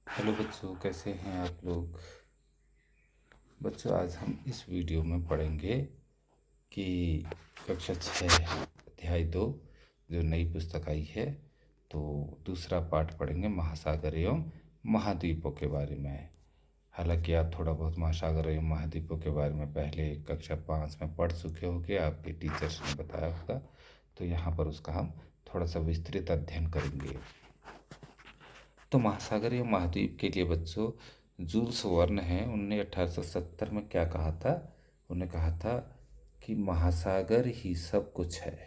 Hello बच्चों, कैसे हैं आप लोग। बच्चों, आज हम इस वीडियो में पढ़ेंगे कि कक्षा 6 अध्याय 2 जो नई पुस्तक आई है, तो दूसरा पाठ पढ़ेंगे महासागर एवं महाद्वीपों के बारे में। हालांकि आप थोड़ा बहुत महासागर एवं महाद्वीपों के बारे में पहले कक्षा 5 में पढ़ चुके होंगे, आपके टीचर्स ने बताया होगा। तो यहाँ पर उसका हम थोड़ा सा विस्तृत अध्ययन करेंगे। तो महासागर या महाद्वीप के लिए बच्चों, जूल्स वर्न हैं, उनने 1870 में क्या कहा था। उन्होंने कहा था कि महासागर ही सब कुछ है,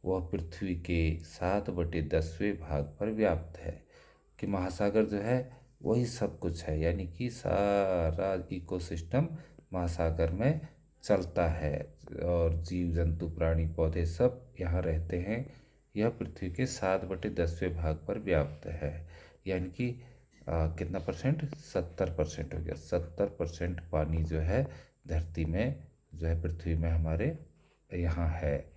वह पृथ्वी के 7/10वें भाग पर व्याप्त है। कि महासागर जो है वही सब कुछ है, यानी कि सारा इकोसिस्टम महासागर में चलता है और जीव जंतु प्राणी पौधे सब यहाँ रहते हैं। यह पृथ्वी के 7/10वें भाग पर व्याप्त है, यानी कि कितना परसेंट, 70% हो गया। 70% पानी जो है धरती में, जो है पृथ्वी में हमारे यहाँ है।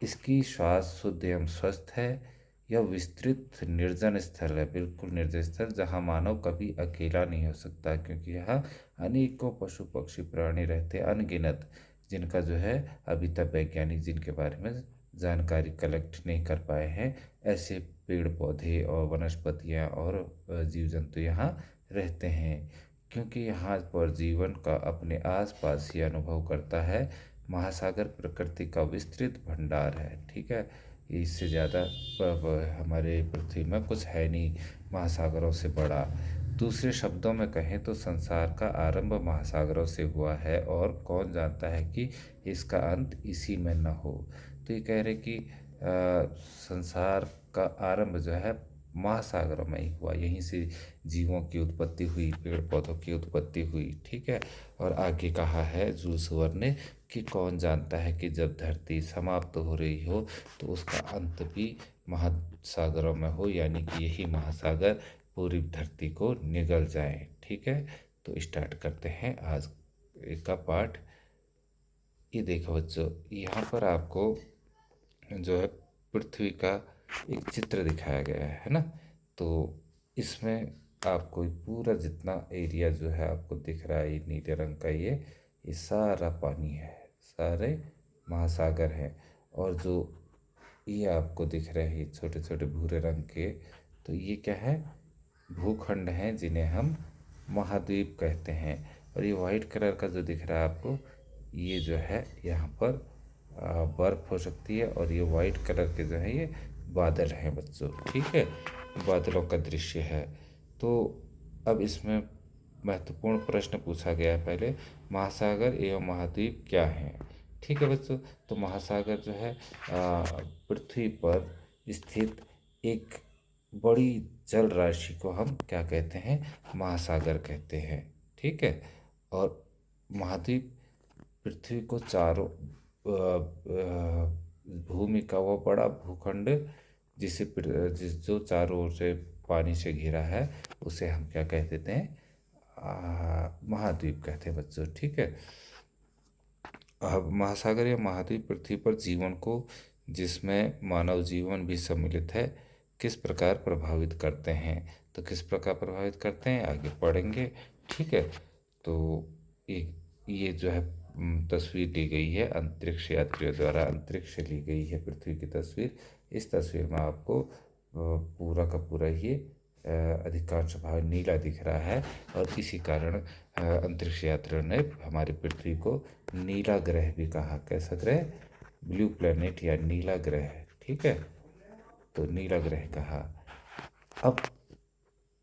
इसकी श्वास शुद्ध एवं स्वस्थ है। यह विस्तृत निर्जन स्थल है, बिल्कुल निर्जन स्थल, जहाँ मानव कभी अकेला नहीं हो सकता, क्योंकि यहाँ अनेकों पशु पक्षी प्राणी रहते हैं, अनगिनत, जिनका जो है अभी तक वैज्ञानिक जिनके बारे में जानकारी कलेक्ट नहीं कर पाए हैं। ऐसे पेड़ पौधे और वनस्पतियाँ और जीव जंतु यहाँ रहते हैं, क्योंकि यहाँ पर जीवन का अपने आसपास ही अनुभव करता है। महासागर प्रकृति का विस्तृत भंडार है, ठीक है। इससे ज़्यादा हमारे पृथ्वी में कुछ है नहीं महासागरों से बड़ा। दूसरे शब्दों में कहें तो संसार का आरंभ महासागरों से हुआ है, और कौन जानता है कि इसका अंत इसी में न हो। तो ये कह रहे कि संसार का आरंभ जो है महासागरों में ही हुआ, यहीं से जीवों की उत्पत्ति हुई, पेड़ पौधों की उत्पत्ति हुई, ठीक है। और आगे कहा है जूल्स वर्न ने कि कौन जानता है कि जब धरती समाप्त हो रही हो तो उसका अंत भी महासागरों में हो, यानी कि यही महासागर पूरी धरती को निगल जाए, ठीक है। तो स्टार्ट करते हैं आज का पाठ। ये देखो बच्चों, यहाँ पर आपको जो है पृथ्वी का एक चित्र दिखाया गया है ना। तो इसमें आपको ये पूरा जितना एरिया जो है आपको दिख रहा है, ये नीले रंग का, ये सारा पानी है, सारे महासागर हैं। और जो ये आपको दिख रहे हैं छोटे छोटे भूरे रंग के, तो ये क्या है, भूखंड हैं, जिन्हें हम महाद्वीप कहते हैं। और ये वाइट कलर का जो दिख रहा है आपको, ये जो है यहाँ पर बर्फ़ हो सकती है, और ये वाइट कलर के जो है ये बादल हैं बच्चों, ठीक है। बादलों का दृश्य है। तो अब इसमें महत्वपूर्ण प्रश्न पूछा गया है। पहले, महासागर एवं महाद्वीप क्या हैं, ठीक है बच्चों। तो महासागर जो है पृथ्वी पर स्थित एक बड़ी जल राशि को हम क्या कहते हैं, महासागर कहते हैं, ठीक है। और महाद्वीप पृथ्वी को चारों भूमि का वो बड़ा भूखंड, जो चारों ओर से पानी से घिरा है, उसे हम क्या कह देते हैं, महाद्वीप कहते हैं बच्चों, ठीक है। अब महासागर या महाद्वीप पृथ्वी पर जीवन को, जिसमें मानव जीवन भी सम्मिलित है, किस प्रकार प्रभावित करते हैं। तो किस प्रकार प्रभावित करते हैं आगे पढ़ेंगे, ठीक है। तो ये जो है तस्वीर ली गई है अंतरिक्ष यात्रियों द्वारा, अंतरिक्ष से ली गई है पृथ्वी की तस्वीर। इस तस्वीर में आपको पूरा का पूरा ये अधिकांश भाग नीला दिख रहा है, और इसी कारण अंतरिक्ष यात्रियों ने हमारी पृथ्वी को नीला ग्रह भी कहा। कैसा ग्रह, ब्लू प्लेनेट या नीला ग्रह, ठीक है। तो नीला ग्रह कहा। अब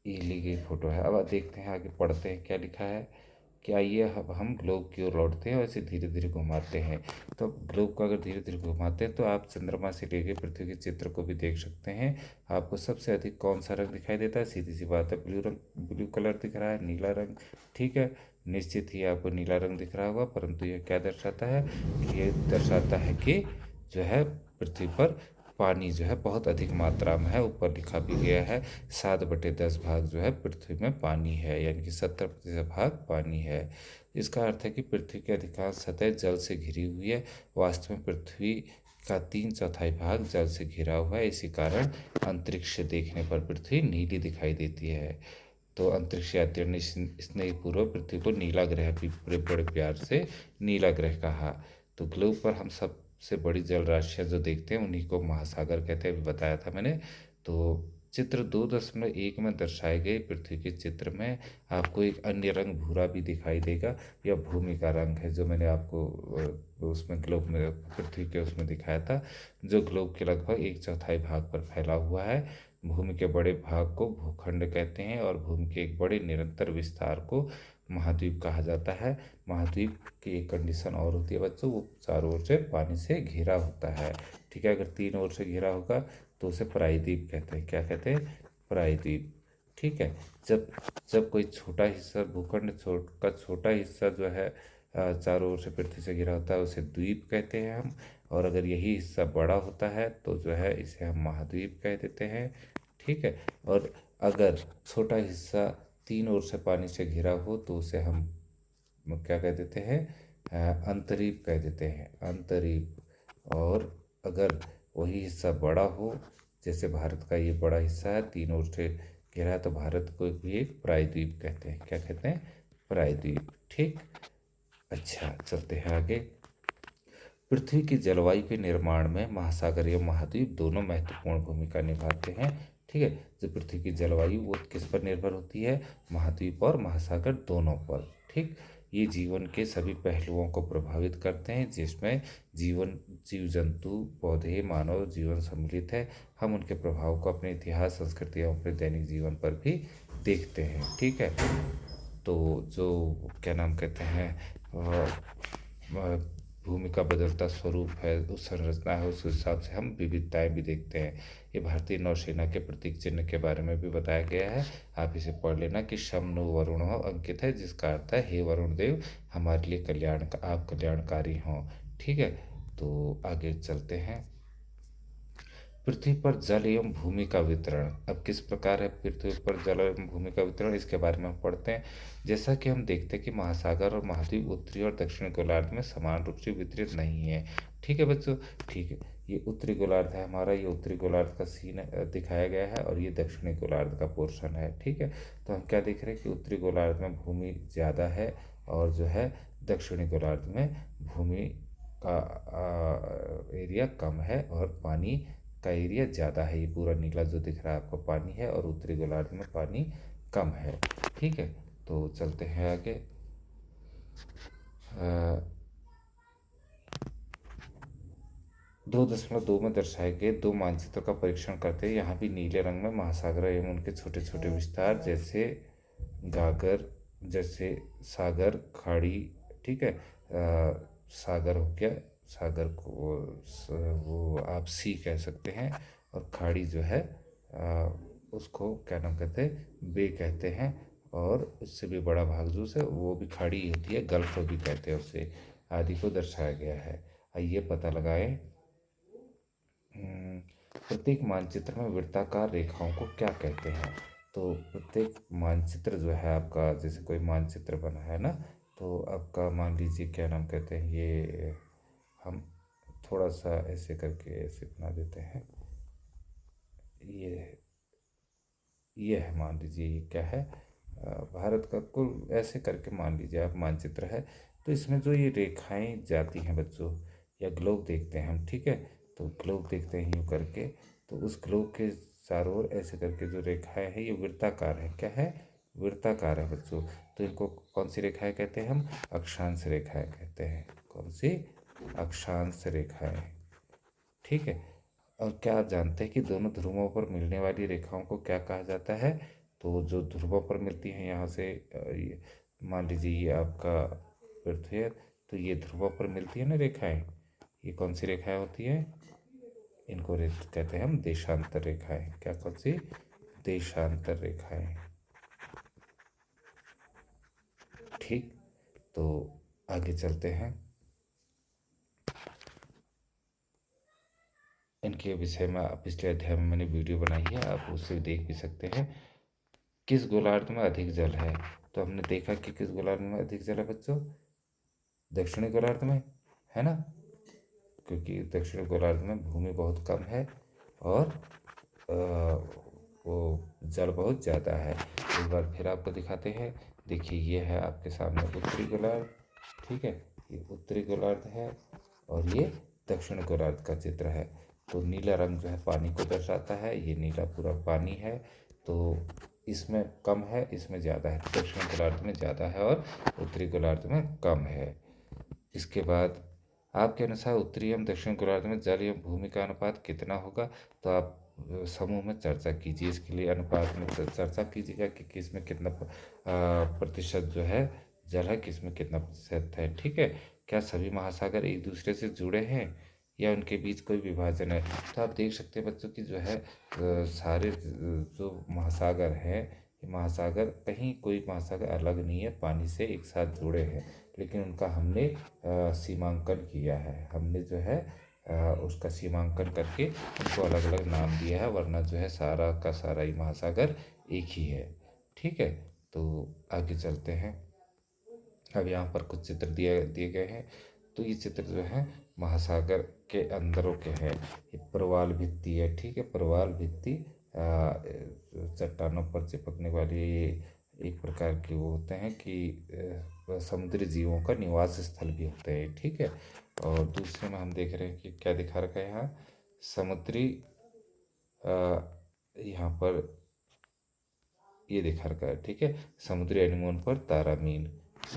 ये ली गई फोटो है। अब देखते हैं आगे, पढ़ते हैं क्या लिखा है। कि आइए अब हम ग्लोब की ओर लौटते हैं और इसे धीरे धीरे घुमाते हैं। तो ग्लोब को अगर धीरे धीरे घुमाते हैं तो आप चंद्रमा से लेके पृथ्वी के चित्र को भी देख सकते हैं। आपको सबसे अधिक कौन सा रंग दिखाई देता है, सीधी सी बात है, ब्लू रंग, ब्लू कलर दिख रहा है, नीला रंग, ठीक है। निश्चित ही आपको नीला रंग दिख रहा होगा, परंतु यह क्या दर्शाता है, कि ये दर्शाता है कि जो है पृथ्वी पर पानी जो है बहुत अधिक मात्रा में है। ऊपर लिखा भी गया है 7/10 भाग जो है पृथ्वी में पानी है, यानी कि 70% भाग पानी है। इसका अर्थ है कि पृथ्वी की अधिकांश सतह जल से घिरी हुई है। वास्तव में पृथ्वी का 3/4 भाग जल से घिरा हुआ है। इसी कारण अंतरिक्ष से देखने पर पृथ्वी नीली दिखाई देती है। तो अंतरिक्ष यात्रियों ने स्नेहपूर्वक पृथ्वी को नीला ग्रह भी बड़े बड़े प्यार से नीला ग्रह कहा। तो ग्लोब पर हम सबसे बड़ी जल राशियाँ जो देखते हैं उन्हीं को महासागर कहते हैं, अभी बताया था मैंने। तो चित्र 2.1 में दर्शाए गए पृथ्वी के चित्र में आपको एक अन्य रंग भूरा भी दिखाई देगा। यह भूमि का रंग है जो मैंने आपको उसमें ग्लोब में पृथ्वी के उसमें दिखाया था, जो ग्लोब के लगभग 1/4 भाग पर फैला हुआ है। भूमि के बड़े भाग को भूखंड कहते हैं और भूमि के एक बड़े निरंतर विस्तार को महाद्वीप कहा जाता है। महाद्वीप की एक कंडीशन और होती है बच्चों, वो चारों ओर से पानी से घिरा होता है। ठीक है, अगर तीन ओर से घिरा होगा तो उसे प्रायद्वीप कहते हैं। क्या कहते हैं? प्रायद्वीप। ठीक है। जब जब कोई छोटा हिस्सा भूखंड का छोटा हिस्सा जो है चारों ओर से पृथ्वी से घिरा होता है उसे द्वीप कहते हैं हम। और अगर यही हिस्सा बड़ा होता है तो जो है इसे हम महाद्वीप कह देते हैं। ठीक है। और अगर छोटा हिस्सा तीन ओर से पानी से घिरा हो तो उसे हम क्या कह देते हैं? अंतरीप कह देते हैं, अंतरीप। और अगर वही हिस्सा बड़ा हो, जैसे भारत का ये बड़ा हिस्सा है तीन ओर से घिरा है, तो भारत को भी एक प्रायद्वीप कहते हैं। क्या कहते हैं? प्रायद्वीप। ठीक। अच्छा, चलते हैं आगे। पृथ्वी की जलवायु के निर्माण में महासागर एवं महाद्वीप दोनों महत्वपूर्ण भूमिका निभाते हैं। ठीक है। जो पृथ्वी की जलवायु वो किस पर निर्भर होती है? महाद्वीप और महासागर दोनों पर। ठीक। ये जीवन के सभी पहलुओं को प्रभावित करते हैं, जिसमें जीवन, जीव जंतु, पौधे, मानव जीवन सम्मिलित है। हम उनके प्रभाव को अपने इतिहास, संस्कृति एवं अपने दैनिक जीवन पर भी देखते हैं। ठीक है। तो जो क्या नाम कहते हैं, भूमि का बदलता स्वरूप है, उस संरचना है, उस हिसाब से हम विविधताएं भी देखते हैं। ये भारतीय नौसेना के प्रतीक चिन्ह के बारे में भी बताया गया है। आप इसे पढ़ लेना कि शम नु वरुण अंकित है, जिसका अर्थ है हे वरुण देव, हमारे लिए आप कल्याणकारी हों। ठीक है। तो आगे चलते हैं। पृथ्वी पर जल एवं भूमि का वितरण। अब किस प्रकार है पृथ्वी पर जल एवं भूमि का वितरण, इसके बारे में हम पढ़ते हैं। जैसा कि हम देखते हैं कि महासागर और महाद्वीप उत्तरी और दक्षिणी गोलार्ध में समान रूप से वितरित नहीं है। ठीक है बच्चों। ठीक है। ये उत्तरी गोलार्ध है हमारा, ये उत्तरी गोलार्ध का सीन दिखाया गया है और ये दक्षिणी गोलार्ध का पोर्शन है। ठीक है। तो हम क्या देख रहे हैं कि उत्तरी गोलार्ध में भूमि ज़्यादा है और जो है दक्षिणी गोलार्ध में भूमि का एरिया कम है और पानी का एरिया ज़्यादा है। ये पूरा नीला जो दिख रहा है आपको पानी है और उत्तरी गोलार्ध में पानी कम है। ठीक है। तो चलते हैं आगे। 2.2 में दर्शाए गए दो मानचित्रों का परीक्षण करते हैं। यहाँ भी नीले रंग में महासागर एवं उनके छोटे छोटे विस्तार जैसे गागर, जैसे सागर, खाड़ी। ठीक है। सागर हो गया, सागर को वो आप सी कह सकते हैं। और खाड़ी जो है उसको क्या नाम कहते हैं? बे कहते हैं। और उससे भी बड़ा भाग जो है वो भी खाड़ी ही होती है, गल्फ भी कहते हैं उसे, आदि को दर्शाया गया है। आइए पता लगाएं। प्रत्येक मानचित्र में वृत्ताकार रेखाओं को क्या कहते हैं? तो प्रत्येक मानचित्र जो है आपका, जैसे कोई मानचित्र बना है ना, तो आपका मान लीजिए क्या नाम कहते हैं, ये हम थोड़ा सा ऐसे करके ऐसे बना देते हैं। ये है, मान लीजिए ये क्या है, भारत का कुल ऐसे करके मान लीजिए आप मानचित्र है। तो इसमें जो ये रेखाएं जाती हैं बच्चों, या ग्लोब देखते हैं हम। ठीक है। तो ग्लोब देखते हैं यूँ करके, तो उस ग्लोब के चारों ओर ऐसे करके जो रेखाएं हैं ये वृत्ताकार है। क्या है? वृत्ताकार है बच्चों। तो इनको कौन सी रेखाएं कहते हैं हम? अक्षांश रेखाएं कहते हैं। कौन सी? अक्षांश रेखाएं। ठीक है। और क्या आप जानते हैं कि दोनों ध्रुवों पर मिलने वाली रेखाओं को क्या कहा जाता है? तो जो ध्रुवों पर मिलती हैं यहाँ से मान लीजिए ये आपका पृथ्वी है, तो ये ध्रुवों पर मिलती है ना रेखाएं, ये कौन सी रेखाएं होती हैं? इनको कहते हैं हम देशांतर रेखाएं। क्या कौन सी? देशांतर रेखाएं। ठीक। तो आगे चलते हैं। इनके विषय में पिछले अध्याय में मैंने वीडियो बनाई है, आप उसे देख भी सकते हैं। किस गोलार्ध में अधिक जल है? तो हमने देखा कि किस गोलार्ध में अधिक जल है बच्चों? दक्षिणी गोलार्ध में, है ना, क्योंकि दक्षिणी गोलार्ध में भूमि बहुत कम है और वो जल बहुत ज़्यादा है। एक बार फिर आपको दिखाते हैं। देखिए ये है आपके सामने उत्तरी गोलार्ध, ठीक है, ये उत्तरी गोलार्ध है और ये दक्षिण गोलार्ध का चित्र है। तो नीला रंग जो है पानी को दर्शाता है, ये नीला पूरा पानी है। तो इसमें कम है, इसमें ज़्यादा है। दक्षिण गोलार्ध में ज़्यादा है और उत्तरी गोलार्ध में कम है। इसके बाद आपके अनुसार उत्तरी एवं दक्षिण गोलार्ध में जल एवं भूमि का अनुपात कितना होगा? तो आप समूह में चर्चा कीजिए। इसके लिए अनुपात में चर्चा कीजिएगा कि किस में कितना प्रतिशत जो है जल है, किस में कितना प्रतिशत है, ठीक है। क्या सभी महासागर एक दूसरे से जुड़े हैं या उनके बीच कोई विभाजन है? तो आप देख सकते हैं बच्चों की जो है सारे जो महासागर हैं, ये महासागर कहीं कोई महासागर अलग नहीं है, पानी से एक साथ जुड़े हैं, लेकिन उनका हमने सीमांकन किया है। हमने जो है उसका सीमांकन करके उनको अलग अलग नाम दिया है, वरना जो है सारा का सारा ही महासागर एक ही है, ठीक है। तो आगे चलते हैं। अब यहाँ पर कुछ चित्र दिए दिए गए हैं। तो ये चित्र जो है महासागर के अंदरों के हैं। ये प्रवाल भित्ति है, ठीक है। प्रवाल भित्ति चट्टानों पर चिपकने वाली एक प्रकार के वो होते हैं कि समुद्री जीवों का निवास स्थल भी होते हैं, ठीक है। और दूसरे में हम देख रहे हैं कि क्या दिखा रखा है यहाँ समुद्री यहाँ पर ये दिखा रखा है, ठीक है। समुद्री एनीमोन पर तारामीन,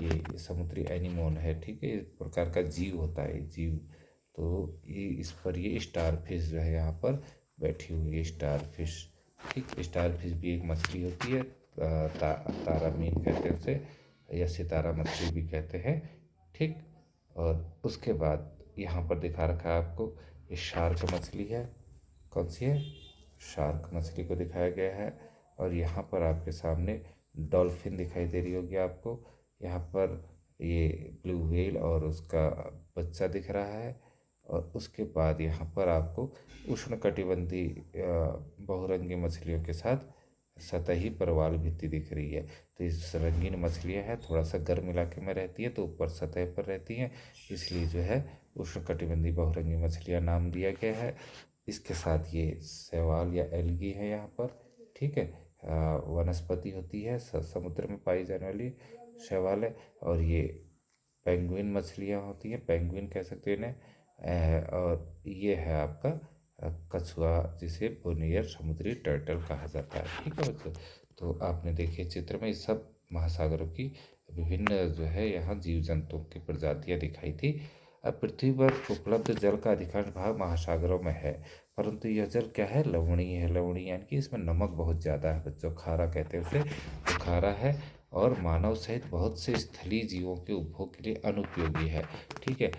ये समुद्री एनीमोन है, ठीक है। इस प्रकार का जीव होता है जीव। तो ये इस पर ये स्टार फिश जो है यहाँ पर बैठी हुई है, स्टार फिश, ठीक। स्टार फिश भी एक मछली होती है, तारामीन कहते हैं उसे, या सितारा मछली भी कहते हैं, ठीक। और उसके बाद यहाँ पर दिखा रखा है आपको ये शार्क मछली है। कौन सी है? शार्क मछली को दिखाया गया है। और यहाँ पर आपके सामने डॉल्फिन दिखाई दे रही होगी आपको। यहाँ पर ये ब्लू व्हेल और उसका बच्चा दिख रहा है। और उसके बाद यहाँ पर आपको उष्णकटिबंधीय बहुरंगी मछलियों के साथ सतही प्रवाल भित्ति दिख रही है। तो इस रंगीन मछलियाँ हैं, थोड़ा सा गर्म इलाके में रहती है तो ऊपर सतह पर रहती हैं, इसलिए जो है उष्णकटिबंधीय बहुरंगी मछलियाँ नाम दिया गया है। इसके साथ ये शैवाल या एल्गी है यहाँ पर, ठीक है। वनस्पति होती है, समुद्र में पाई जाने वाली शैवाल है। और ये पेंगुइन मछलियाँ होती हैं, पेंगुइन कह सकते हैं इन्हें। और ये है आपका कछुआ, जिसे बोनियर समुद्री टर्टल कहा जाता है, ठीक है बच्चों। तो आपने देखे चित्र में इस सब महासागरों की विभिन्न जो है यहाँ जीव जंतुओं की प्रजातियाँ दिखाई थी। अब पृथ्वी पर उपलब्ध जल का अधिकांश भाग महासागरों में है, परंतु यह जल क्या है? लवणीय है। लवणीय यानी कि इसमें नमक बहुत ज़्यादा है बच्चों, खारा कहते हैं उसे, तो खारा है। और मानव सहित बहुत से स्थलीय जीवों के उपभोग के लिए अनुपयोगी है, ठीक है।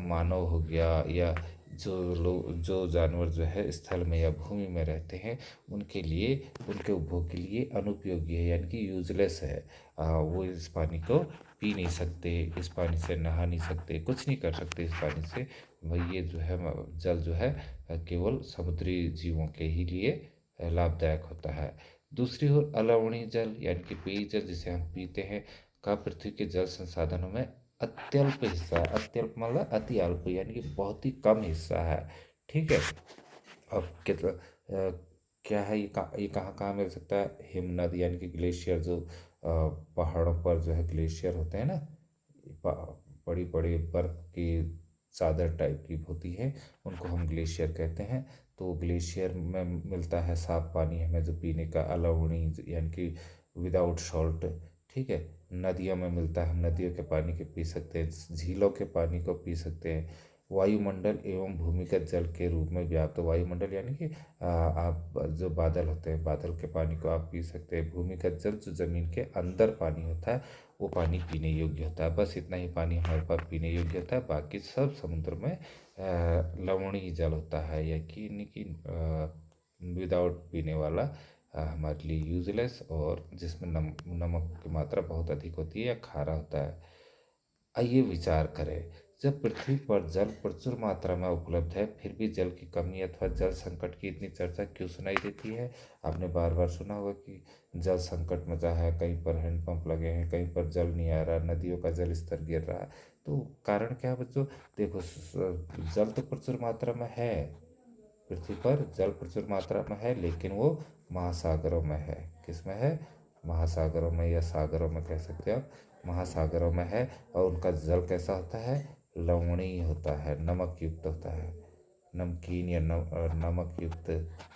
मानव हो गया या जो जानवर जो है स्थल में या भूमि में रहते हैं, उनके लिए, उनके उपभोग के लिए अनुपयोगी है, यानी कि यूजलेस है। वो इस पानी को पी नहीं सकते, इस पानी से नहा नहीं सकते, कुछ नहीं कर सकते इस पानी से। भाई ये जो है जल जो है केवल समुद्री जीवों के ही लिए लाभदायक होता है। दूसरी ओर अलवणीय जल यानी कि पेयजल जिसे हम पीते हैं का पृथ्वी के जल संसाधनों में अत्यल्प हिस्सा है। अत्यल्प मतलब अति अल्प, यानी कि बहुत ही कम हिस्सा है, ठीक है। अब कितना क्या है, ये कहाँ कहाँ मिल सकता है? हिमनद यानी कि ग्लेशियर, जो पहाड़ों पर जो है ग्लेशियर होते हैं ना, बड़ी बड़ी बर्फ की चादर टाइप की होती है, उनको हम ग्लेशियर कहते हैं। तो ग्लेशियर में मिलता है साफ पानी हमें जो पीने का, अलवणीय यानी कि विदाउट सॉल्ट, ठीक है। नदियों में मिलता है, हम नदियों के पानी के पी सकते हैं, झीलों के पानी को पी सकते हैं। वायुमंडल एवं भूमिगत जल के रूप में व्याप्त, तो वायुमंडल यानी कि आप जो बादल होते हैं, बादल के पानी को आप पी सकते हैं। भूमिगत जल जो जमीन के अंदर पानी होता है, वो पानी पीने योग्य होता है। बस इतना ही पानी हमारे पास पीने योग्य होता है, बाकी सब समुद्र में लवणीय जल होता है, या कि विदाउट पीने वाला, हमारे लिए यूजलेस, और जिसमें नमक की मात्रा बहुत अधिक होती है या खारा होता है। आइए विचार करें, जब पृथ्वी पर जल प्रचुर मात्रा में उपलब्ध है, फिर भी जल की कमी अथवा जल संकट की इतनी चर्चा क्यों सुनाई देती है? आपने बार बार सुना होगा कि जल संकट मचा है, कहीं पर हैंडपंप लगे हैं, कहीं पर जल नहीं आ रहा, नदियों का जल स्तर गिर रहा है। तो कारण क्या है बच्चों? देखो जल तो प्रचुर मात्रा में है, पृथ्वी पर जल प्रचुर मात्रा में है, लेकिन वो महासागरों में है। किस में है? महासागरों में, या सागरों में कह सकते हो आप, महासागरों में है। और उनका जल कैसा होता है? लवणीय होता है, नमक युक्त होता है, नमकीन या नमक युक्त,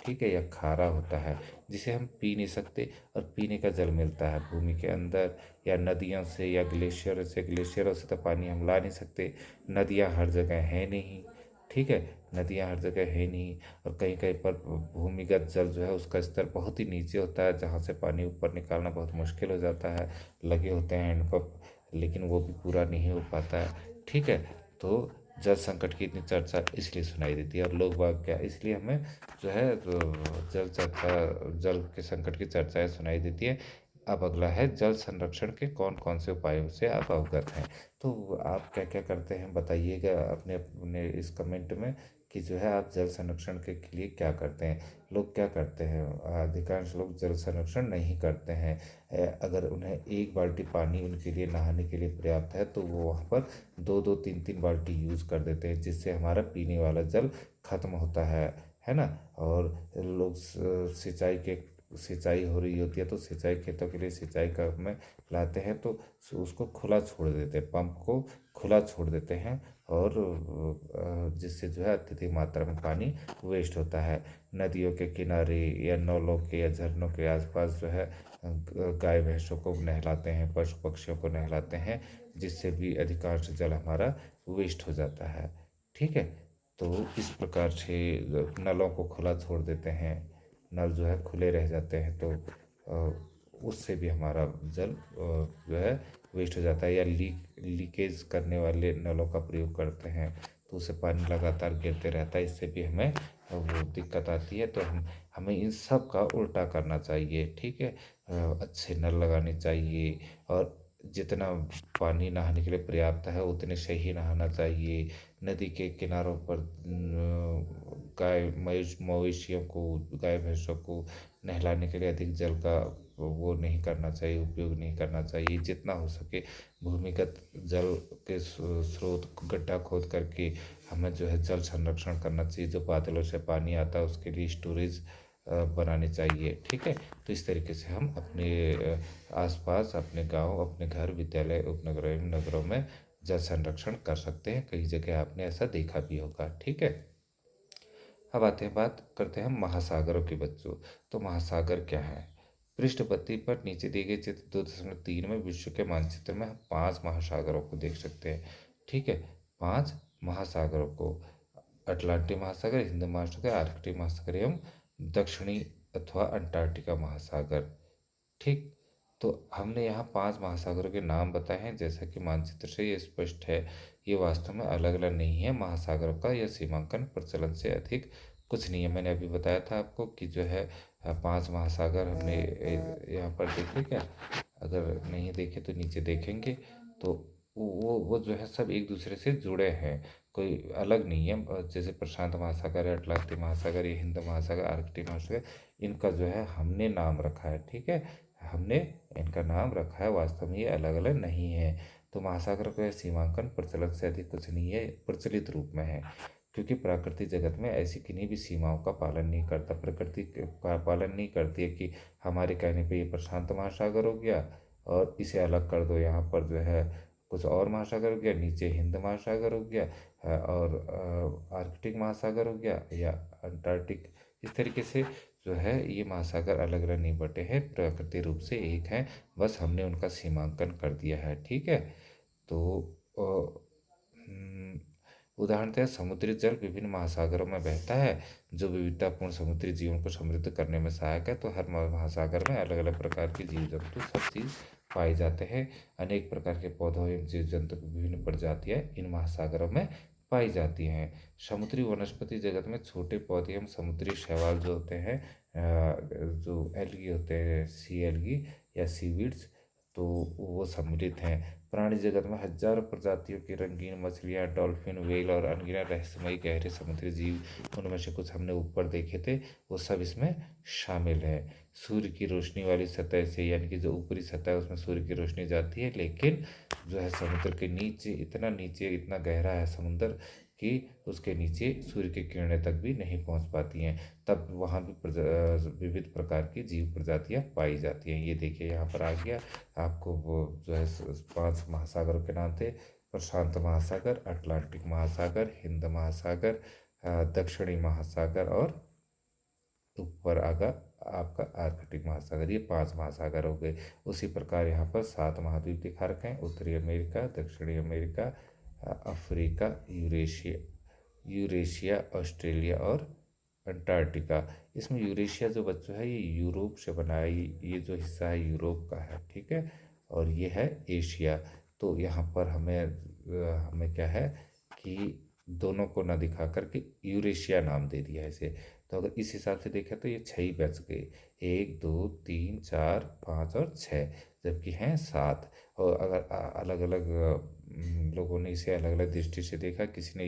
ठीक है, या खारा होता है, जिसे हम पी नहीं सकते। और पीने का जल मिलता है भूमि के अंदर या नदियों से या ग्लेशियरों से। ग्लेशियरों से तो पानी हम ला नहीं सकते, नदियाँ हर जगह हैं नहीं, ठीक है, नदियाँ हर जगह है नहीं। और कहीं कहीं पर भूमिगत जल जो है उसका स्तर बहुत ही नीचे होता है, जहाँ से पानी ऊपर निकालना बहुत मुश्किल हो जाता है। लगे होते हैं हैंडपंप, लेकिन वो भी पूरा नहीं हो पाता है, ठीक है। तो जल संकट की इतनी चर्चा इसलिए सुनाई देती है, और लोग बाग क्या, इसलिए हमें जो है तो जल के संकट की चर्चाएं सुनाई देती है। अब अगला है, जल संरक्षण के कौन कौन से उपायों से आप अवगत हैं। तो आप क्या क्या करते हैं बताइएगा अपने अपने इस कमेंट में, कि जो है आप जल संरक्षण के लिए क्या करते हैं। लोग क्या करते हैं, अधिकांश लोग जल संरक्षण नहीं करते हैं। अगर उन्हें एक बाल्टी पानी उनके लिए नहाने के लिए पर्याप्त है, तो वो वहाँ पर दो दो तीन तीन बाल्टी यूज़ कर देते हैं, जिससे हमारा पीने वाला जल खत्म होता है ना। और लोग सिंचाई हो रही होती है, तो सिंचाई खेतों के लिए सिंचाई कर में लाते हैं, तो उसको खुला छोड़ देते हैं, पंप को खुला छोड़ देते हैं। और जिससे जो है अत्यधिक मात्रा में पानी वेस्ट होता है। नदियों के किनारे या नलों के या झरनों के आसपास जो है गाय भैंसों को नहलाते हैं, पशु पक्षियों को नहलाते हैं, जिससे भी अधिकांश जल हमारा वेस्ट हो जाता है, ठीक है। तो इस प्रकार से नलों को खुला छोड़ देते हैं, नल जो है खुले रह जाते हैं, तो उससे भी हमारा जल जो है वेस्ट हो जाता है। या लीकेज करने वाले नलों का प्रयोग करते हैं, तो उससे पानी लगातार गिरते रहता है, इससे भी हमें वो दिक्कत आती है। तो हमें इन सब का उल्टा करना चाहिए, ठीक है। अच्छे नल लगाने चाहिए, और जितना पानी नहाने के लिए पर्याप्त है उतने से ही नहाना चाहिए। नदी के किनारों पर गाय मवेशियों को, गाय भैंसों को नहलाने के लिए अधिक जल का वो नहीं करना चाहिए, उपयोग नहीं करना चाहिए। जितना हो सके भूमिगत जल के स्रोत को गड्ढा खोद करके हमें जो है जल संरक्षण करना चाहिए। जो बादलों से पानी आता है उसके लिए स्टोरेज बनानी चाहिए, ठीक है। तो इस तरीके से हम अपने आसपास, अपने गांव, अपने घर, विद्यालय, उपनगरों, नगरों में जल संरक्षण कर सकते हैं। कई जगह आपने ऐसा देखा भी होगा, ठीक है। अब आते हैं, बात करते हैं महासागरों के बच्चों। तो महासागर क्या है? पृष्ठ पत्ती पर नीचे दिए गए चित्र 2.3 में विश्व के मानचित्र में हम 5 महासागरों को देख सकते हैं, ठीक है। 5 महासागरों को, अटलांटिक महासागर, हिंद महासागर, आर्कटिक महासागर एवं दक्षिणी अथवा अंटार्कटिका महासागर, ठीक। तो हमने यहाँ 5 महासागरों के नाम बताए हैं, जैसा कि मानचित्र से ये स्पष्ट है। ये वास्तव में अलग अलग नहीं है, महासागरों का यह सीमांकन प्रचलन से अधिक कुछ नहीं है। मैंने अभी बताया था आपको कि जो है 5 महासागर हमने यहाँ पर देखे क्या, अगर नहीं देखे तो नीचे देखेंगे। तो वो जो है सब एक दूसरे से जुड़े हैं, कोई अलग नहीं है। जैसे प्रशांत महासागर है, अटलांटिक महासागर, ये हिंद महासागर, आर्कटिक महासागर, इनका जो है हमने नाम रखा है, ठीक है। हमने इनका नाम रखा है, वास्तव में ये अलग अलग नहीं है। तो महासागर का सीमांकन प्रचलन से अधिक कुछ नहीं है, प्रचलित रूप में है, क्योंकि प्राकृतिक जगत में ऐसी किन्हीं भी सीमाओं का पालन नहीं करता। प्रकृति का पालन नहीं करती है कि हमारे कहने पे ये प्रशांत महासागर हो गया और इसे अलग कर दो, यहाँ पर जो है कुछ और महासागर हो गया, नीचे हिंद महासागर हो गया, और आर्कटिक महासागर हो गया, या अंटार्कटिक। इस तरीके से जो है ये महासागर अलग अलग नहीं बटे हैं, प्रकृति रूप से एक हैं, बस हमने उनका सीमांकन कर दिया है, ठीक है। तो हम्म, उदाहरणतः समुद्री जल विभिन्न महासागरों में बहता है, जो विविधतापूर्ण समुद्री जीवन को समृद्ध करने में सहायक है। तो हर महासागर में अलग अलग प्रकार के जीव जंतु सब चीज़ पाए जाते हैं। अनेक प्रकार के पौधों एवं जीव जंतु की विभिन्न प्रजातियां इन महासागरों में पाई जाती हैं। समुद्री वनस्पति जगत में छोटे पौधे एवं समुद्री शैवाल जो होते हैं, जो एल्गी होते हैं, सी एल्गी या सीवीड्स, तो वो सम्मिलित हैं। प्राणी जगत में हजारों प्रजातियों की रंगीन मछलियाँ, डॉल्फिन, व्हेल और अनगिनत रहस्यमयी गहरे समुद्री जीव, उनमें से कुछ हमने ऊपर देखे थे, वो सब इसमें शामिल है। सूर्य की रोशनी वाली सतह से, यानी कि जो ऊपरी सतह है उसमें सूर्य की रोशनी जाती है, लेकिन जो है समुद्र के नीचे, इतना नीचे, इतना गहरा है समुद्र कि उसके नीचे सूर्य की किरणें तक भी नहीं पहुंच पाती हैं। तब वहाँ भी विविध प्रकार की जीव प्रजातियां पाई जाती हैं। ये देखिए यहाँ पर आ गया आपको वो जो है 5 महासागरों के नाम थे। प्रशांत महासागर, अटलांटिक महासागर, हिंद महासागर, दक्षिणी महासागर और ऊपर आगा आपका आर्कटिक महासागर। ये 5 महासागर हो गए। उसी प्रकार यहाँ पर 7 महाद्वीप दिखा रखे हैं। उत्तरी अमेरिका, दक्षिणी America, Africa, Eurasia Eurasia Australia और अंटार्कटिका। इसमें यूरेशिया जो बच्चों है ये यूरोप से बना है। ये जो हिस्सा है यूरोप का है, ठीक है। और ये है एशिया। तो यहाँ पर हमें क्या है कि दोनों को ना दिखा करके यूरेशिया नाम दे दिया है इसे। तो अगर इस हिसाब से देखें तो ये 6 ही बच गए। 1 2 3 4 5 और 6, जबकि हैं 7। और अगर अलग अलग लोगों ने इसे अलग अलग दृष्टि से देखा। किसी ने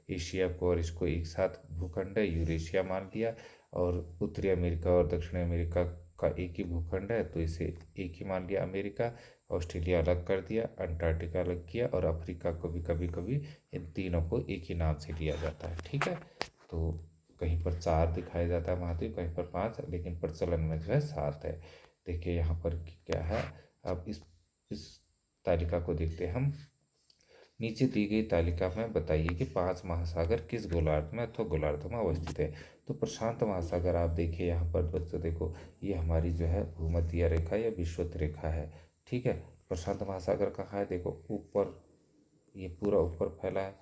एशिया को और इसको एक साथ भूखंड है यूरेशिया मान लिया, और उत्तरी अमेरिका और दक्षिणी अमेरिका का एक ही भूखंड है तो इसे एक ही मान लिया अमेरिका। ऑस्ट्रेलिया अलग कर दिया, अंटार्कटिका अलग किया, और अफ्रीका को भी कभी कभी इन तीनों को एक ही नाम से लिया जाता है, ठीक है। तो कहीं पर 4 दिखाया जाता है महाद्वीप, कहीं पर 5, लेकिन प्रचलन में जो है 7 है। देखिए यहाँ पर क्या है। अब इस तालिका को देखते हैं हम। नीचे दी गई तालिका में बताइए कि 5 महासागर किस गोलार्ध में अथवा गोलार्ध में अवस्थित है। तो प्रशांत महासागर आप देखिए यहाँ पर बच्चों, देखो ये हमारी जो है भूमध्य रेखा या विषुवत रेखा है, ठीक है। प्रशांत महासागर कहाँ है, देखो ऊपर, ये पूरा ऊपर फैला है।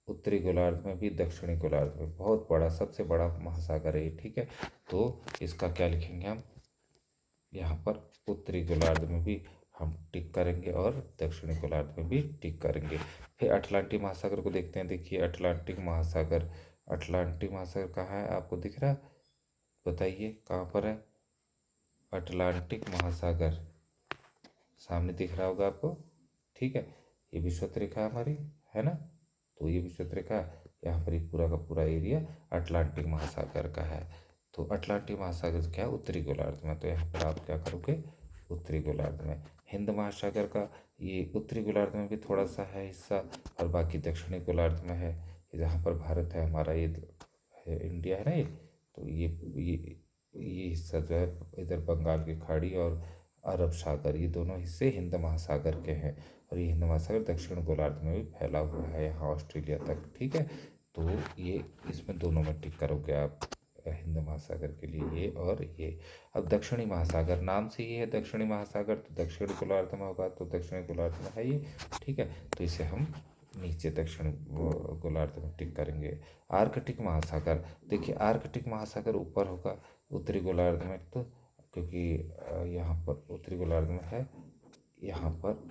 उत्तरी गोलार्ध में भी, दक्षिणी गोलार्ध में बहुत बड़ा, सबसे बड़ा महासागर है ये, ठीक है। तो इसका क्या लिखेंगे हम, यहाँ पर उत्तरी गोलार्ध में भी हम टिक करेंगे और दक्षिणी गोलार्ध में भी टिक करेंगे। फिर अटलांटिक महासागर को देखते हैं। देखिए अटलांटिक महासागर, अटलांटिक महासागर कहाँ है आपको दिख रहा है, बताइए कहाँ पर है। अटलांटिक महासागर सामने दिख रहा होगा आपको, ठीक है। ये विषुवत रेखा हमारी है ना। तो ये विषुवत रेखा, यहाँ पर ये पूरा का पूरा एरिया अटलांटिक महासागर का है। तो अटलांटिक महासागर क्या है, उत्तरी गोलार्ध में। तो यहाँ पर आप क्या करोगे, उत्तरी गोलार्ध में। हिंद महासागर का ये उत्तरी गोलार्ध में भी थोड़ा सा है हिस्सा, और बाकी दक्षिणी गोलार्ध में है। जहाँ पर भारत है हमारा, ये है इंडिया है ना ये। तो ये हिस्सा जो है इधर बंगाल की खाड़ी और अरब सागर, ये दोनों हिस्से हिंद महासागर के हैं। और ये हिंद महासागर दक्षिण गोलार्ध में भी फैला हुआ है, यहाँ ऑस्ट्रेलिया तक, ठीक है। तो ये इसमें दोनों में टिक करोगे आप, हिंद महासागर के लिए ये और ये। अब दक्षिणी महासागर, नाम से ये है दक्षिणी महासागर, तो दक्षिण गोलार्ध में होगा, तो दक्षिणी गोलार्ध में है ये, ठीक है। तो इसे हम नीचे दक्षिण गोलार्ध में टिक करेंगे। आर्कटिक महासागर, देखिए आर्कटिक महासागर ऊपर होगा उत्तरी गोलार्ध में, तो क्योंकि यहाँ पर उत्तरी गोलार्ध में है, यहाँ पर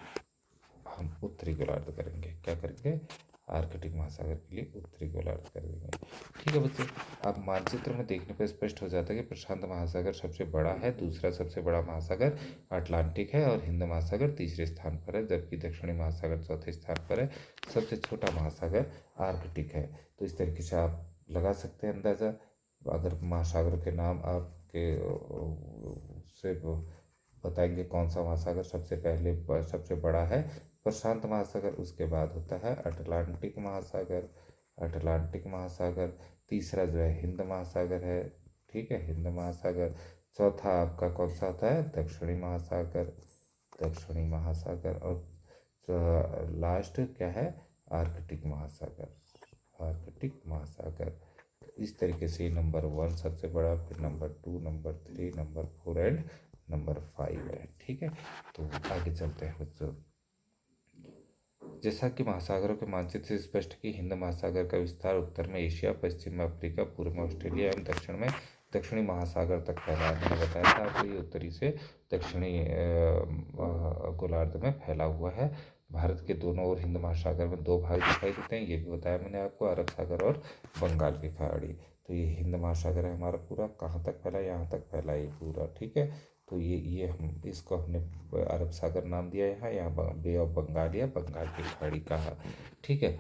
हम उत्तरी गोलार्ध करेंगे। क्या करेंगे, आर्कटिक महासागर के लिए उत्तरी गोलार्ध कर देंगे, ठीक है बच्चों। अब मानचित्र में देखने पर स्पष्ट हो जाता है कि प्रशांत महासागर सबसे बड़ा है, दूसरा सबसे बड़ा महासागर अटलांटिक है, और हिंद महासागर तीसरे स्थान पर है, जबकि दक्षिणी महासागर चौथे स्थान पर है। सबसे छोटा महासागर आर्कटिक है। तो इस तरीके से आप लगा सकते हैं अंदाज़ा। अगर महासागरों के नाम आपके से बताएंगे कौन सा महासागर सबसे पहले सबसे बड़ा है, प्रशांत महासागर, उसके बाद होता है अटलांटिक महासागर। अटलांटिक महासागर, तीसरा जो है हिंद महासागर है, ठीक है, हिंद महासागर। चौथा आपका कौन सा होता है, दक्षिणी महासागर, दक्षिणी महासागर। और लास्ट क्या है, आर्कटिक महासागर, आर्कटिक महासागर। इस तरीके से नंबर 1 सबसे बड़ा, फिर number 2, number 3, number 4 and number 5 है, ठीक है। तो आगे चलते हैं बच्चों। जैसा कि महासागरों के मानचित्र से स्पष्ट कि हिंद महासागर का विस्तार उत्तर में एशिया, पश्चिम में अफ्रीका, पूर्व में ऑस्ट्रेलिया एवं दक्षिण में दक्षिणी महासागर तक फैला है। मैंने बताया था आपको, ये उत्तरी से दक्षिणी गोलार्ध में फैला हुआ है। भारत के दोनों ओर हिंद महासागर में 2 भाग दिखाई देते हैं, ये भी बताया मैंने आपको, अरब सागर और बंगाल की खाड़ी। तो ये हिंद महासागर है हमारा पूरा, कहाँ तक फैला है, यहाँ तक फैला है ये पूरा, ठीक है। तो ये हम इसको हमने अरब सागर नाम दिया है, यहाँ बे ऑफ बंगाल या बंगाल की खाड़ी कहा, ठीक है।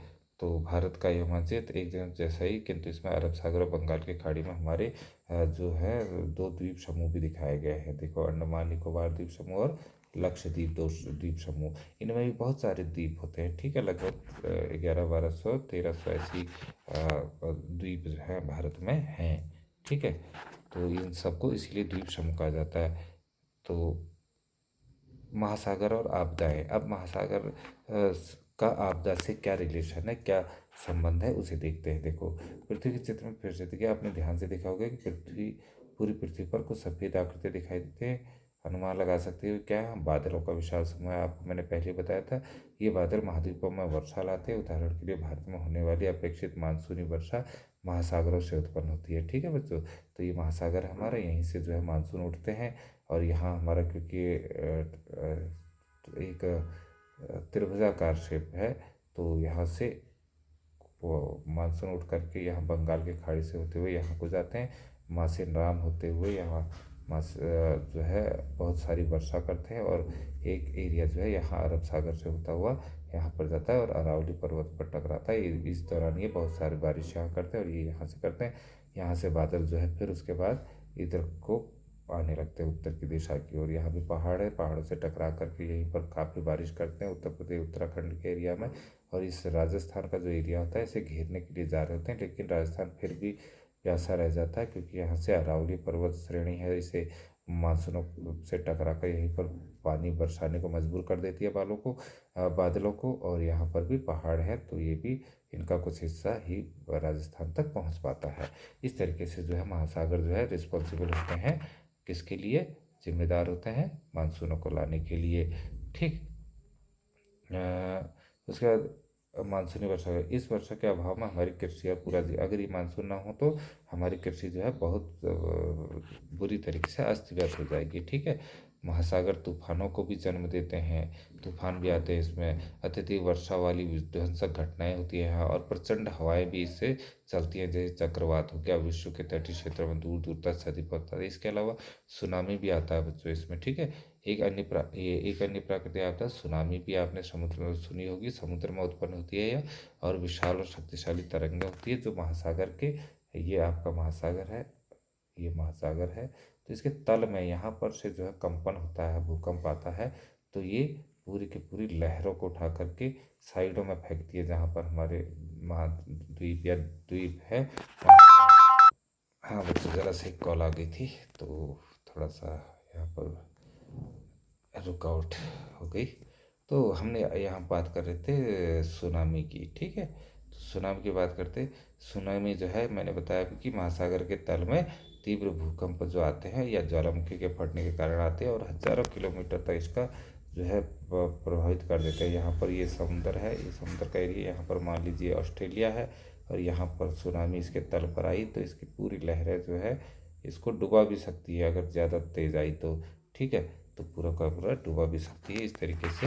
तो भारत का यह मानचित्र एक जैसा ही, किंतु इसमें अरब सागर और बंगाल की खाड़ी में हमारे जो है दो द्वीप समूह भी दिखाए गए हैं। देखो, अंडमान निकोबार द्वीप समूह और लक्षद्वीप दो द्वीप समूह, इनमें भी बहुत सारे द्वीप होते हैं। ठीक है, लगभग 1100-1200-1300 ऐसी द्वीप जो है भारत में हैं। ठीक है, तो इन सबको इसीलिए द्वीप समूह कहा जाता है। तो महासागर और आपदाएं, अब महासागर का आपदा से क्या रिलेशन है, क्या संबंध है, उसे देखते हैं। देखो, पृथ्वी के चित्र में फिर से देखिए, आपने ध्यान से देखा होगा कि पूरी पृथ्वी पर कुछ सफ़ेद आकृतियाँ दिखाई देती हैं। अनुमान लगा सकते हो क्या है, बादलों का विशाल समूह है। आपको मैंने पहले बताया था, ये बादल महाद्वीपों में वर्षा लाते हैं। उदाहरण के लिए भारत में होने वाली अपेक्षित मानसूनी वर्षा महासागरों से उत्पन्न होती है। ठीक है बच्चों, तो ये महासागर हमारा, यहीं से जो है मानसून उठते हैं। और यहाँ हमारा क्योंकि एक त्रिभुजाकार शेप है, तो यहाँ से वो मानसून उठ करके यहाँ बंगाल की खाड़ी से होते हुए यहाँ को जाते हैं, मासिन राम होते हुए यहाँ जो है बहुत सारी वर्षा करते हैं। और एक एरिया जो है यहाँ अरब सागर से होता हुआ यहाँ पर जाता है और अरावली पर्वत पर टकराता है। इस दौरान ये बहुत सारी बारिश यहाँ करते हैं और ये यहाँ से करते हैं। यहाँ से बादल जो है फिर उसके बाद इधर को आने लगते हैं, उत्तर की दिशा की ओर। यहाँ भी पहाड़ है, पहाड़ों से टकरा करके यहीं पर काफ़ी बारिश करते हैं उत्तर प्रदेश उत्तराखंड के एरिया में। और इस राजस्थान का जो एरिया होता है, इसे घेरने के लिए जा रहे होते हैं, लेकिन राजस्थान फिर भी प्यासा रह जाता है, क्योंकि यहाँ से अरावली पर्वत श्रेणी है, इसे मानसूनों से टकरा कर यहीं पर पानी बरसाने को मजबूर कर देती है बादलों को। और यहाँ पर भी पहाड़ है, तो ये भी इनका कुछ हिस्सा ही राजस्थान तक पहुँच पाता है। इस तरीके से जो है महासागर जो है रिस्पॉन्सिबल होते हैं, किसके लिए जिम्मेदार होते हैं, मानसूनों को लाने के लिए। ठीक, उसके बाद मानसूनी वर्षा, इस वर्षा के अभाव में हमारी कृषि और पूरा अगर ये मानसून ना हो तो हमारी कृषि जो है बहुत बुरी तरीके से अस्त व्यस्त हो जाएगी। ठीक है, महासागर तूफानों को भी जन्म देते हैं, तूफान भी आते हैं इसमें, अत्यधिक वर्षा वाली विध्वंसक घटनाएं होती हैं और प्रचंड हवाएं भी इससे चलती हैं, जैसे चक्रवात हो गया, विश्व के तटीय क्षेत्रों में दूर दूर तक क्षति पहुंचता है। इसके अलावा सुनामी भी आता है बच्चों इसमें। ठीक है, एक अन्य प्राकृतिक आपदा सुनामी भी आपने समुद्र में सुनी होगी, समुद्र में उत्पन्न होती है यह, और विशाल और शक्तिशाली तरंगें होती है जो महासागर के, ये आपका महासागर है, ये महासागर है, तो इसके तल में यहाँ पर से जो है कंपन होता है, भूकंप आता है, तो ये पूरी की पूरी लहरों को उठा करके साइडों में फेंकती है, जहाँ पर हमारे महाद्वीप या द्वीप है। हाँ बच्चों, ज़रा से कॉल आ गई थी, तो थोड़ा सा यहाँ पर रुकावट हो गई। तो हमने यहाँ बात कर रहे थे सुनामी की। ठीक है, तो सुनामी की बात करते, सुनामी जो है मैंने बताया कि महासागर के तल में तीव्र भूकंप जो आते हैं या ज्वालामुखी के फटने के कारण आते हैं और हजारों किलोमीटर तक इसका जो है प्रभावित कर देते हैं। यहाँ पर ये समुंदर है, ये समुद्र का एरिया, यहाँ पर मान लीजिए ऑस्ट्रेलिया है, और यहाँ पर सुनामी इसके तल पर आई तो इसकी पूरी लहरें जो है इसको डुबा भी सकती है अगर ज़्यादा तेज़ आई तो। ठीक है, तो पूरा का पूरा डुबा भी सकती है। इस तरीके से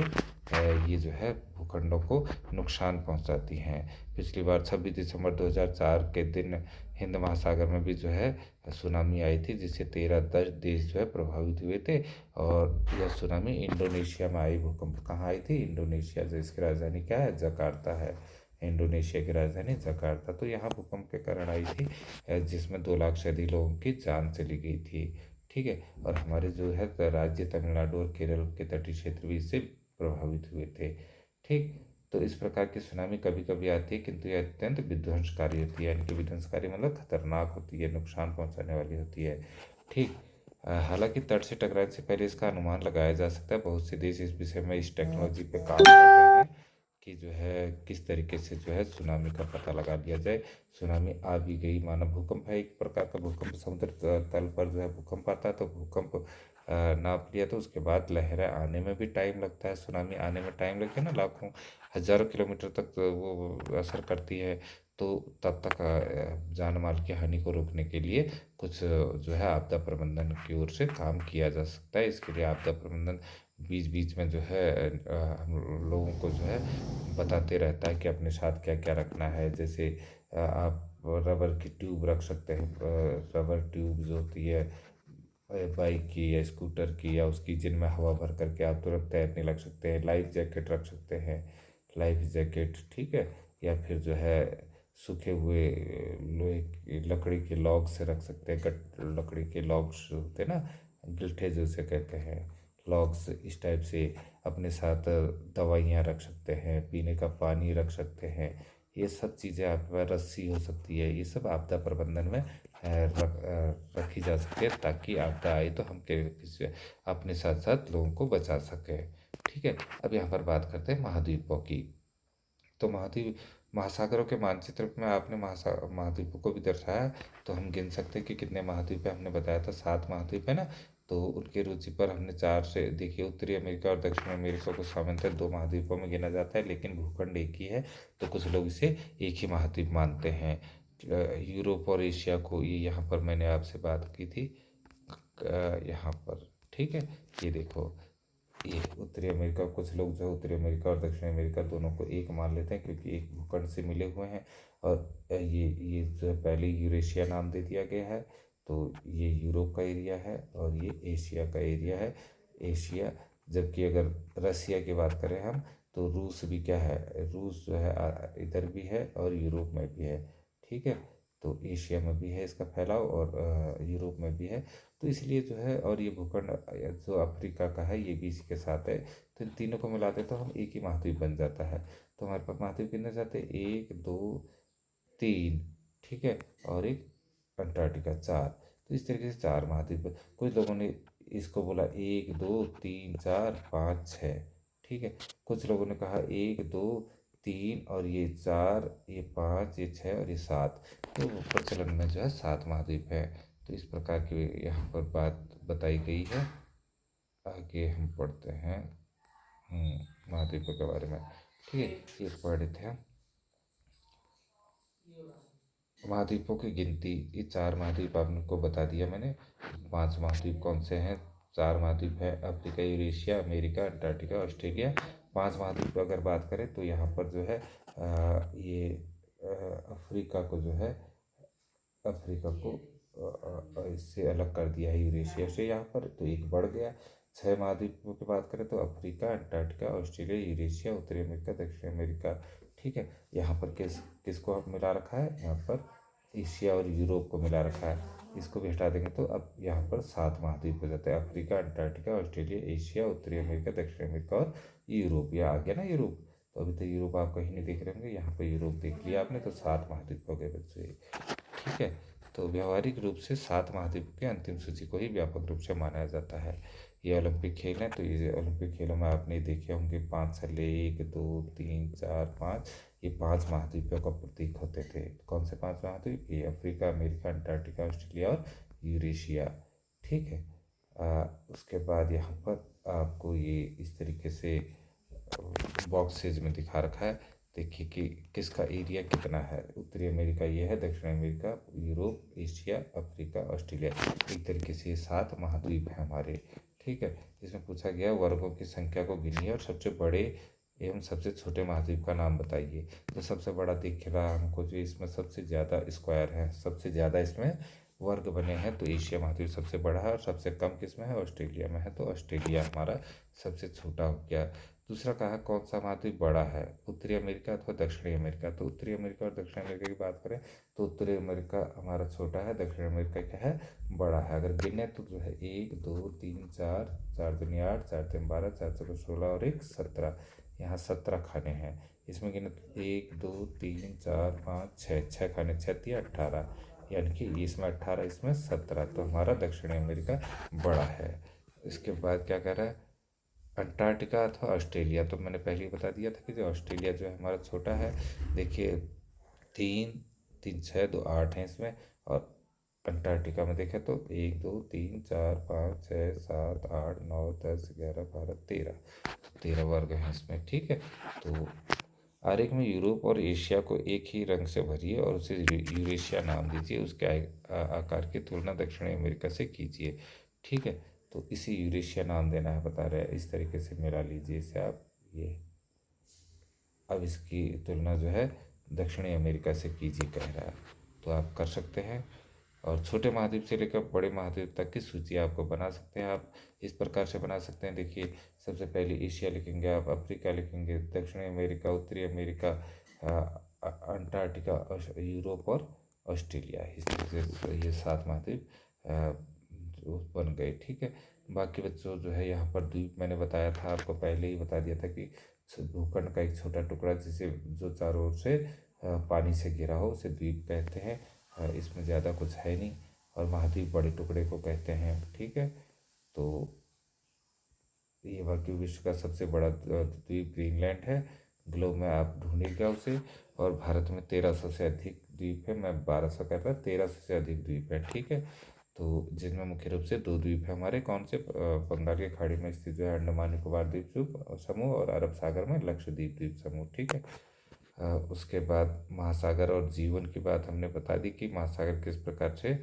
ये जो है भूखंडों को नुकसान पहुंचाती हैं। पिछली बार 26 दिसंबर 2004 के दिन हिंद महासागर में भी जो है सुनामी आई थी, जिससे 13 देश जो है प्रभावित हुए थे। और यह सुनामी इंडोनेशिया में आई, भूकंप कहाँ आई थी, इंडोनेशिया, जो इसकी राजधानी क्या है, जकार्ता है, इंडोनेशिया की राजधानी जकार्ता। तो यहाँ भूकंप के कारण आई थी, जिसमें 2 लाख से अधिक लोगों की जान चली गई थी। ठीक है, और हमारे जो है राज्य तमिलनाडु और केरल के तटीय क्षेत्र भी इससे प्रभावित हुए थे। ठीक, तो इस प्रकार की सुनामी कभी कभी आती है, किंतु यह अत्यंत विध्वंसकारी होती है, यानी कि विध्वंसकारी मतलब खतरनाक होती है, नुकसान पहुंचाने वाली होती है। ठीक, हालांकि तट से टकराने से पहले इसका अनुमान लगाया जा सकता है। बहुत से देश इस विषय में इस टेक्नोलॉजी पे काम कर रहे हैं कि जो है किस तरीके से जो है सुनामी का पता लगा लिया जाए। सुनामी आ भी गई, माना भूकंप है एक प्रकार का, भूकंप समुद्र तल पर जो है भूकंप आता है, तो भूकंप नाप लिया, तो उसके बाद लहरें आने में भी टाइम लगता है, सुनामी आने में टाइम लगता है ना, लाखों हजारों किलोमीटर तक वो असर करती है। तो तब तक जान माल की हानि को रोकने के लिए कुछ जो है आपदा प्रबंधन की ओर से काम किया जा सकता है। इसके लिए आपदा प्रबंधन बीच बीच में जो है हम लोगों को जो है बताते रहता है कि अपने साथ क्या क्या रखना है। जैसे आप रबर की ट्यूब रख सकते हैं, रबर ट्यूब जो होती है बाइक की या स्कूटर की, या उसकी जिनमें हवा भर करके आप तुरंत तैरने लग सकते हैं। लाइफ जैकेट रख सकते हैं, लाइफ जैकेट। ठीक है, या फिर जो है सूखे हुए लोहे की लकड़ी के लॉग से रख सकते हैं। कट लकड़ी के लॉग्स होते हैं ना, गिलठे जो उसे कहते हैं, लॉग्स, इस टाइप से अपने साथ दवाइयाँ रख सकते हैं, पीने का पानी रख सकते हैं। ये सब चीज़ें आपके पास, रस्सी हो सकती है, ये सब आपदा प्रबंधन में रखी जा सकती है, ताकि आपदा आए तो हम किसी अपने साथ साथ लोगों को बचा सकें। ठीक है, अब यहाँ पर बात करते हैं महाद्वीपों की। तो महाद्वीप, महासागरों के मानचित्र में आपने महाद्वीपों को भी दर्शाया, तो हम गिन सकते हैं कि कितने महाद्वीप है। हमने बताया था 7 महाद्वीप है ना। तो उनके रुचि पर हमने 4 से देखिए, उत्तरी अमेरिका और दक्षिण अमेरिका को सामान्यतः 2 महाद्वीपों में गिना जाता है, लेकिन भूखंड एक ही है, तो कुछ लोग इसे एक ही महाद्वीप मानते हैं। यूरोप और एशिया को, ये यहाँ पर मैंने आपसे बात की थी यहाँ पर। ठीक है, ये देखो, ये उत्तरी अमेरिका, कुछ लोग जो उत्तरी अमेरिका और दक्षिण अमेरिका दोनों को एक मान लेते हैं, क्योंकि एक भूखंड से मिले हुए हैं। और ये जो है, पहले यूरेशिया नाम दे दिया गया है, तो ये यूरोप का एरिया है और ये एशिया का एरिया है, एशिया। जबकि अगर रसिया की बात करें हम, तो रूस भी क्या है, रूस जो है इधर भी है और यूरोप में भी है। ठीक है, तो एशिया में भी है इसका फैलाव और यूरोप में भी है। तो इसलिए जो है, और ये भूखंड जो अफ्रीका का है, ये भी इसी के साथ है। तो इन तीनों को मिलाते तो हम एक ही महाद्वीप बन जाता है। तो हमारे पास महाद्वीप कितने जाते हैं, 1 2 3, ठीक है, और एक अंटार्कटिका, 4। तो इस तरीके से 4 महाद्वीप। कुछ लोगों ने इसको बोला 1 2 3 4 5 6, ठीक है। कुछ लोगों ने कहा 1 2 3 और ये 4, ये 5, ये 6 और ये 7। तो प्रचलन में जो है 7 महाद्वीप है। तो इस प्रकार की यहाँ पर बात बताई गई है। आगे हम पढ़ते हैं महाद्वीपों के बारे में। ठीक है, ये पढ़ रहे थे हम महाद्वीपों की गिनती। ये 4 महाद्वीप आपको बता दिया मैंने। 5 महाद्वीप कौन से हैं, 4 महाद्वीप है, Africa, Eurasia, America, Antarctica, Australia. 5 महाद्वीप अगर बात करें तो यहाँ पर जो है ये अफ्रीका को जो है, अफ्रीका को इससे अलग कर दिया है यूरेशिया से यहाँ पर, तो एक बढ़ गया। 6 महाद्वीपों की बात करें तो अफ्रीका, अंटार्कटिका, ऑस्ट्रेलिया, यूरेशिया, उत्तरी अमेरिका, दक्षिण अमेरिका। ठीक है, यहाँ पर किसको अब मिला रखा है, यहाँ पर एशिया और यूरोप को मिला रखा है। इसको भी हटा देंगे तो अब यहाँ पर 7 महाद्वीप हो जाते हैं, अफ्रीका, अंटार्कटिका, ऑस्ट्रेलिया, एशिया, उत्तरी अमेरिका, दक्षिण अमेरिका और यूरोप। या आ गया ना यूरोप। तो अभी तो यूरोप आप कहीं नहीं देख रहे होंगे, यहाँ पर यूरोप देख लिया आपने, तो 7 महाद्वीप हो गए बच्चे। ठीक है, तो व्यावहारिक रूप से 7 महाद्वीप की अंतिम सूची को ही व्यापक रूप से माना जाता है। ये ओलंपिक खेल हैं, तो ये ओलंपिक खेलों में आपने देखे होंगे 5 छल्ले, 1 2 3 4 5, ये 5 महाद्वीपों का प्रतीक होते थे। कौन से 5 महाद्वीप, ये अफ्रीका, अमेरिका, अंटार्कटिका, ऑस्ट्रेलिया और यूरेशिया। ठीक है, उसके बाद यहाँ पर आपको ये इस तरीके से बॉक्सेज में दिखा रखा है। देखिए कि किसका एरिया कितना है। उत्तरी अमेरिका ये है, दक्षिण America, Europe, Asia, Africa, Australia. एक तरीके से ये 7 महाद्वीप हैं हमारे। ठीक है, इसमें पूछा गया वर्गों की संख्या को गिनिए और सबसे बड़े एवं सबसे छोटे महाद्वीप का नाम बताइए। तो सबसे बड़ा दिख रहा हमको, जो इसमें सबसे ज़्यादा स्क्वायर है, सबसे ज़्यादा इसमें वर्ग बने हैं, तो एशिया महाद्वीप सबसे बड़ा है। और सबसे कम किसमें है, ऑस्ट्रेलिया में है, तो ऑस्ट्रेलिया हमारा सबसे छोटा हो गया। दूसरा कहा कौन सा महाद्वीप बड़ा है, उत्तरी अमेरिका अथवा दक्षिणी अमेरिका। तो उत्तरी अमेरिका और दक्षिण अमेरिका की बात करें तो उत्तरी अमेरिका हमारा छोटा है, दक्षिण अमेरिका क्या है, बड़ा है। अगर गिने तो जो है 1 2 3 4, 4 दूनी 8, 4 तीन 12, 4 चौके 16 और 1 17। यहाँ 17 खाने हैं। इसमें गिने तो 1 2 3 4 5 6, 6 खाने, 6 तिया 18, यानी कि इसमें 18, इसमें 17। तो हमारा दक्षिणी अमेरिका बड़ा है। इसके बाद क्या कह रहा है, अंटार्कटिका अथवा ऑस्ट्रेलिया। तो मैंने पहले ही बता दिया था कि जो ऑस्ट्रेलिया जो है हमारा छोटा है। देखिए 3 3 6 2 8 हैं इसमें। और अंटार्कटिका में देखें तो 1 2 3 4 5 6 7 8 9 10 11 12 13, 13 वर्ग हैं इसमें। ठीक है, तो आरेख में यूरोप और एशिया को एक ही रंग से भरिए और उसे यूरेशिया नाम दीजिए। उसके आकार की तुलना दक्षिणी अमेरिका से कीजिए। ठीक है, तो इसी यूरेशिया नाम देना है, बता रहे हैं। इस तरीके से मिला लीजिए इसे आप। ये अब इसकी तुलना जो है दक्षिणी अमेरिका से कीजिए कह रहा है, तो आप कर सकते हैं। और छोटे महाद्वीप से लेकर बड़े महाद्वीप तक की सूची आपको बना सकते हैं। आप इस प्रकार से बना सकते हैं। देखिए, सबसे पहले एशिया लिखेंगे आप, अफ्रीका लिखेंगे, दक्षिणी अमेरिका, उत्तरी अमेरिका, अंटार्कटिका, यूरोप और ऑस्ट्रेलिया, इस तरह से ये 7 महाद्वीप जो बन गए। ठीक है, बाकी बच्चों जो है यहाँ पर द्वीप मैंने बताया था, आपको पहले ही बता दिया था कि भूखंड का एक छोटा टुकड़ा जिसे जो चारों ओर से पानी से घिरा हो उसे द्वीप कहते हैं। इसमें ज़्यादा कुछ है नहीं। और महाद्वीप बड़े टुकड़े को कहते हैं। ठीक है, तो ये बाकी विश्व का सबसे बड़ा द्वीप ग्रीनलैंड है। ग्लोब में आप ढूंढिएगा उसे। और भारत में 1300 से अधिक द्वीप है। मैं 1200 कह रहा, 1300 से अधिक द्वीप है। ठीक है, तो जिनमें मुख्य रूप से 2 द्वीप है हमारे, कौन से, बंगाल की खाड़ी में स्थित जो है अंडमान निकोबार द्वीप समूह, और अरब सागर में लक्षद्वीप द्वीप समूह। ठीक है, उसके बाद महासागर और जीवन की बात हमने बता दी कि महासागर किस प्रकार से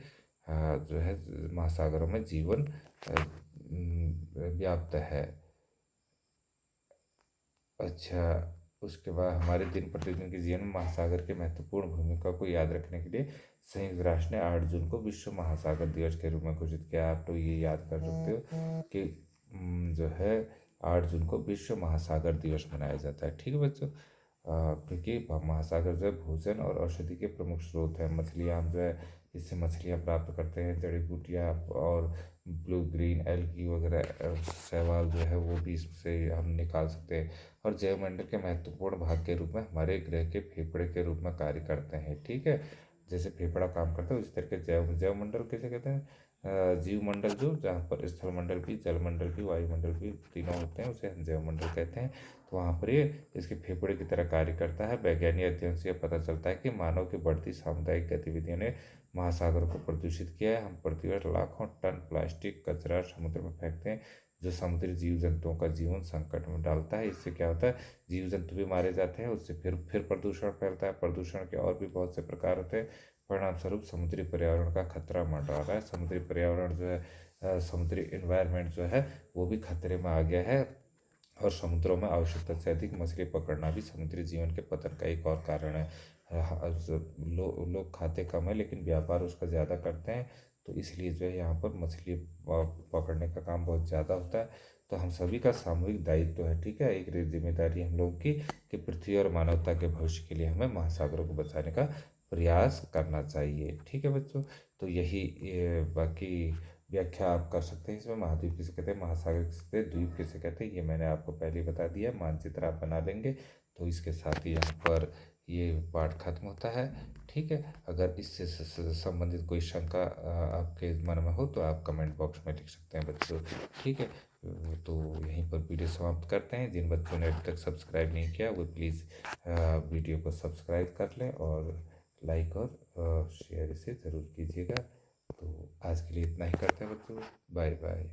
जो है महासागरों में जीवन व्याप्त है। अच्छा, उसके बाद हमारे दिन प्रतिदिन के जीवन में महासागर की महत्वपूर्ण भूमिका को याद रखने के लिए संयुक्त राष्ट्र ने 8 जून को विश्व महासागर दिवस के रूप में घोषित किया। आप तो ये याद कर सकते हो कि जो है 8 जून को विश्व महासागर दिवस मनाया जाता है। ठीक है बच्चों, क्योंकि महासागर जो है भोजन और औषधि के प्रमुख स्रोत हैं। मछलियाँ हम जो है इससे मछलियाँ प्राप्त करते हैं, जड़ी बूटियाँ और ब्लू ग्रीन एल्गी वगैरह शैवाल जो है वो भी इससे हम निकाल सकते हैं। और जैवमंडल के महत्वपूर्ण भाग के रूप में हमारे ग्रह के फेफड़े के रूप में कार्य करते हैं। ठीक है, जैसे फेफड़ा काम करता है उसी तरह के जैवमंडल किसे कहते हैं, जीवमंडल, जो जहाँ पर स्थलमंडल भी, जलमंडल भी, वायुमंडल भी तीनों होते हैं, उसे हम जैवमंडल कहते हैं। तो वहाँ पर ये इसके फेफड़े की तरह कार्य करता है। वैज्ञानिक अध्ययन से यह पता चलता है कि मानव की बढ़ती सामुदायिक गतिविधियों ने महासागर को प्रदूषित किया है। हम प्रतिवर्ष लाखों टन प्लास्टिक कचरा समुद्र में फेंकते हैं, जो समुद्री जीव जंतुओं का जीवन संकट में डालता है। इससे क्या होता है, जीव जंतु भी मारे जाते हैं, उससे फिर प्रदूषण फैलता है। प्रदूषण के और भी बहुत से प्रकार होते हैं। परिणाम स्वरूप समुद्री पर्यावरण का खतरा मंडरा रहा है। समुद्री पर्यावरण जो है, समुद्री इन्वायरमेंट जो है वो भी खतरे में आ गया है। और समुद्रों में आवश्यकता से अधिक मछली पकड़ना भी समुद्री जीवन के पतन का एक और कारण है। लोग खाते कम है लेकिन व्यापार उसका ज़्यादा करते हैं, तो इसलिए जो है यहाँ पर मछली पकड़ने का काम बहुत ज़्यादा होता है। तो हम सभी का सामूहिक दायित्व है। ठीक है, एक जिम्मेदारी हम लोगों की कि पृथ्वी और मानवता के भविष्य के लिए हमें महासागरों को बचाने का प्रयास करना चाहिए। ठीक है बच्चों, तो यही बाकी व्याख्या आप कर सकते हैं। इसमें महाद्वीप किसे कहते हैं, महासागर किसे कहते हैं, द्वीप किसे कहते हैं, ये मैंने आपको पहले ही बता दिया। मानचित्र आप बना लेंगे तो इसके साथ ही यहाँ पर ये पाठ खत्म होता है। ठीक है, अगर इससे संबंधित कोई शंका आपके मन में हो तो आप कमेंट बॉक्स में लिख सकते हैं बच्चों। ठीक है, तो यहीं पर वीडियो समाप्त करते हैं। जिन बच्चों ने अभी तक सब्सक्राइब नहीं किया वो प्लीज़ वीडियो को सब्सक्राइब कर लें और लाइक और शेयर इसे ज़रूर कीजिएगा। तो आज के लिए इतना ही करते हैं बच्चों। Bye bye.